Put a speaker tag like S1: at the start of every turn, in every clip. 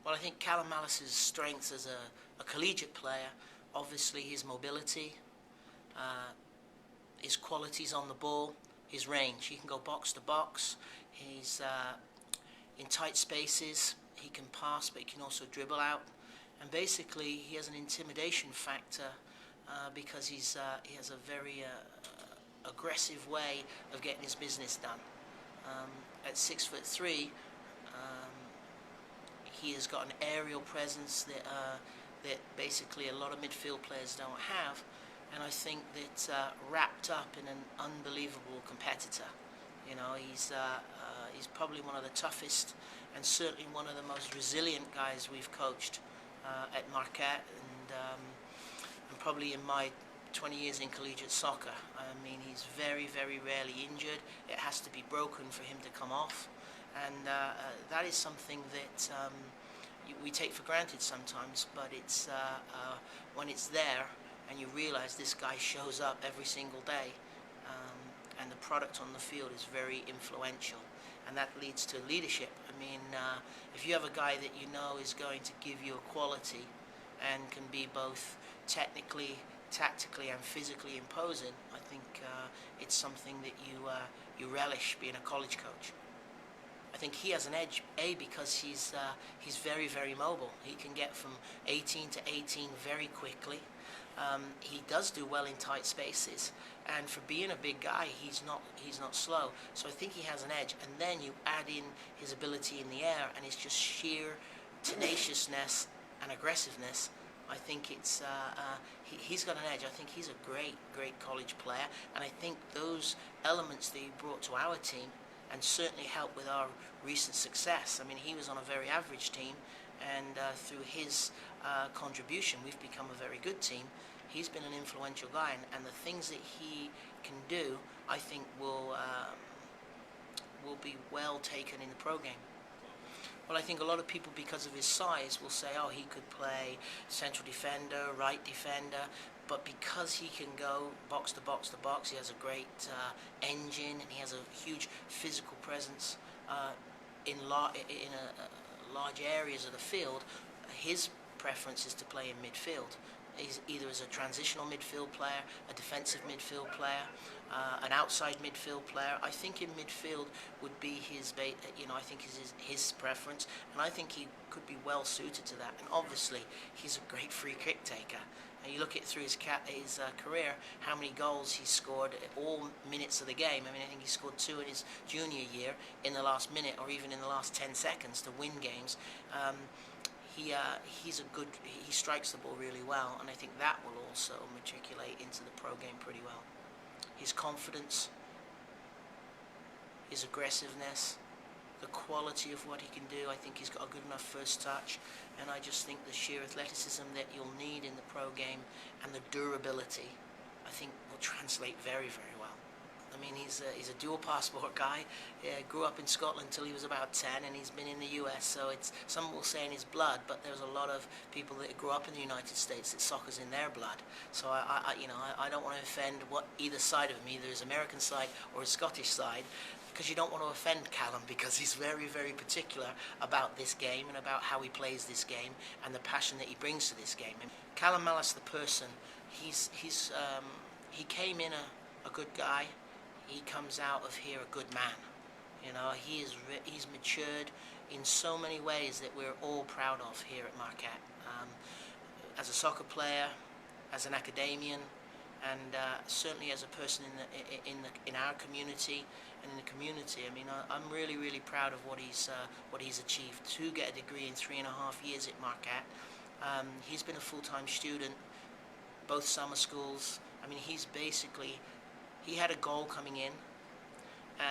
S1: Well, I think Calum Mallace's strengths as a collegiate player, obviously his mobility, uh, his qualities on the ball, his range. He can go box to box. He's in tight spaces. He can pass, but he can also dribble out. And basically, he has an intimidation factor because he has a very aggressive way of getting his business done. At 6'3", he has got an aerial presence that basically a lot of midfield players don't have, and I think that wrapped up in an unbelievable competitor. You know, he's probably one of the toughest and certainly one of the most resilient guys we've coached at Marquette, and probably in my 20 years in collegiate soccer. I mean, he's very, very rarely injured. It has to be broken for him to come off, and that is something that we take for granted sometimes, but it's when it's there and you realize this guy shows up every single day, and the product on the field is very influential, and that leads to leadership. I mean, if you have a guy that you know is going to give you a quality and can be both technically, tactically and physically imposing, I think it's something that you relish being a college coach. I think he has an edge, because he's very, very mobile. He can get from 18 to 18 very quickly. He does do well in tight spaces, and for being a big guy, he's not slow. So I think he has an edge. And then you add in his ability in the air and his just sheer tenaciousness and aggressiveness. I think he's got an edge. I think he's a great college player, and I think those elements that he brought to our team and certainly helped with our recent success. I mean, he was on a very average team, and through his contribution, we've become a very good team. He's been an influential guy, and the things that he can do, I think, will be well taken in the pro game. Well, I think a lot of people, because of his size, will say, oh, he could play central defender, right defender, but because he can go box to box to box, he has a great engine, and he has a huge physical presence in large areas of the field. His preference is to play in midfield. He's either as a transitional midfield player, a defensive midfield player, an outside midfield player. I think in midfield would be I think his preference, and I think he could be well suited to that. And obviously, he's a great free kick taker. And you look at through his career, how many goals he scored at all minutes of the game. I mean, I think he scored 2 in his junior year in the last minute, or even in the last 10 seconds to win games. He strikes the ball really well, and I think that will also matriculate into the pro game pretty well. His confidence, his aggressiveness, the quality of what he can do. I think he's got a good enough first touch, and I just think the sheer athleticism that you'll need in the pro game and the durability, I think, will translate very, very well. I mean, he's a dual passport guy. Grew up in Scotland till he was about 10, and he's been in the US. So it's, some will say in his blood, but there's a lot of people that grew up in the United States that soccer's in their blood. So I don't want to offend either side of him, either his American side or his Scottish side, because you don't want to offend Calum, because he's very, very particular about this game and about how he plays this game and the passion that he brings to this game. And Calum Mallace, the person, he came in a good guy. He comes out of here a good man. You know, he's matured in so many ways that we're all proud of here at Marquette. As a soccer player, as an academician, and certainly as a person in our community and in the community. I mean, I'm really, really proud of what he's achieved. To get a degree in 3.5 years at Marquette. He's been a full-time student, both summer schools. I mean, he had a goal coming in,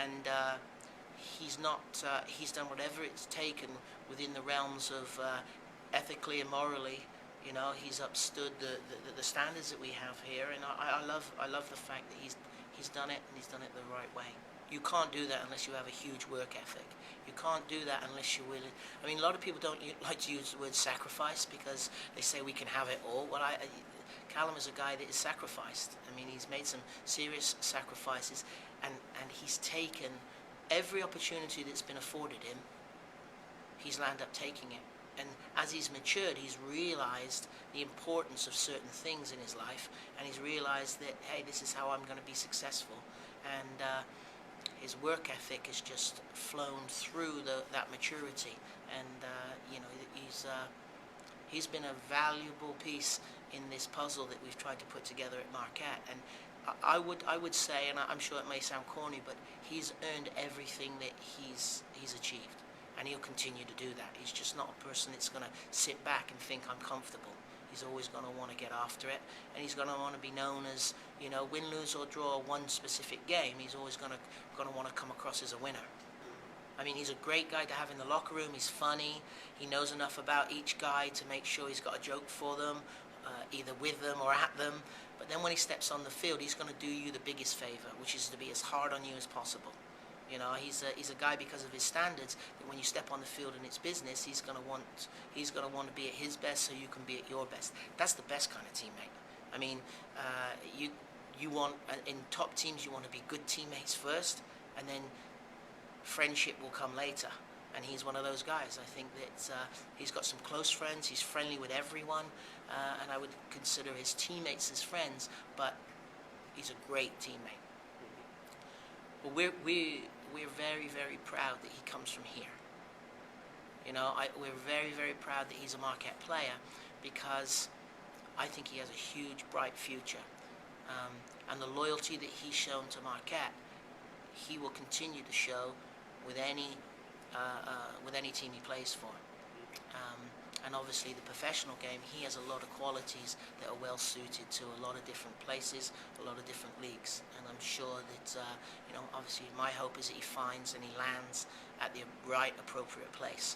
S1: and he's done whatever it's taken within the realms of ethically and morally. You know, he's upstood the standards that we have here, and I love the fact that he's done it, and he's done it the right way. You can't do that unless you have a huge work ethic. You can't do that unless you're willing. I mean, a lot of people don't like to use the word sacrifice because they say we can have it all. Well, Calum is a guy that is sacrificed. I mean, he's made some serious sacrifices, and he's taken every opportunity that's been afforded him. He's landed up taking it, and as he's matured, he's realized the importance of certain things in his life, and he's realized that, hey, this is how I'm going to be successful. And his work ethic has just flown through that maturity, and he's been a valuable piece in this puzzle that we've tried to put together at Marquette. And I would say, and I'm sure it may sound corny, but he's earned everything that he's achieved, and he'll continue to do that. He's just not a person that's going to sit back and think I'm comfortable. He's always going to want to get after it, and he's going to want to be known as, win, lose or draw one specific game. He's always going to want to come across as a winner. I mean, he's a great guy to have in the locker room. He's funny. He knows enough about each guy to make sure he's got a joke for them, either with them or at them. But then when he steps on the field, he's going to do you the biggest favor, which is to be as hard on you as possible. He's a guy, because of his standards, that when you step on the field and it's business, he's going to want to be at his best so you can be at your best. That's the best kind of teammate. I mean, you want, in top teams, you want to be good teammates first, and then friendship will come later. And he's one of those guys. I think that he's got some close friends. He's friendly with everyone, and I would consider his teammates as friends. But he's a great teammate. But we're very, very proud that he comes from here. We're very, very proud that he's a Marquette player, because I think he has a huge, bright future. And the loyalty that he's shown to Marquette, he will continue to show with any team he plays for. And obviously the professional game, he has a lot of qualities that are well suited to a lot of different places, a lot of different leagues. And I'm sure that, obviously my hope is that he finds and he lands at the right, appropriate place.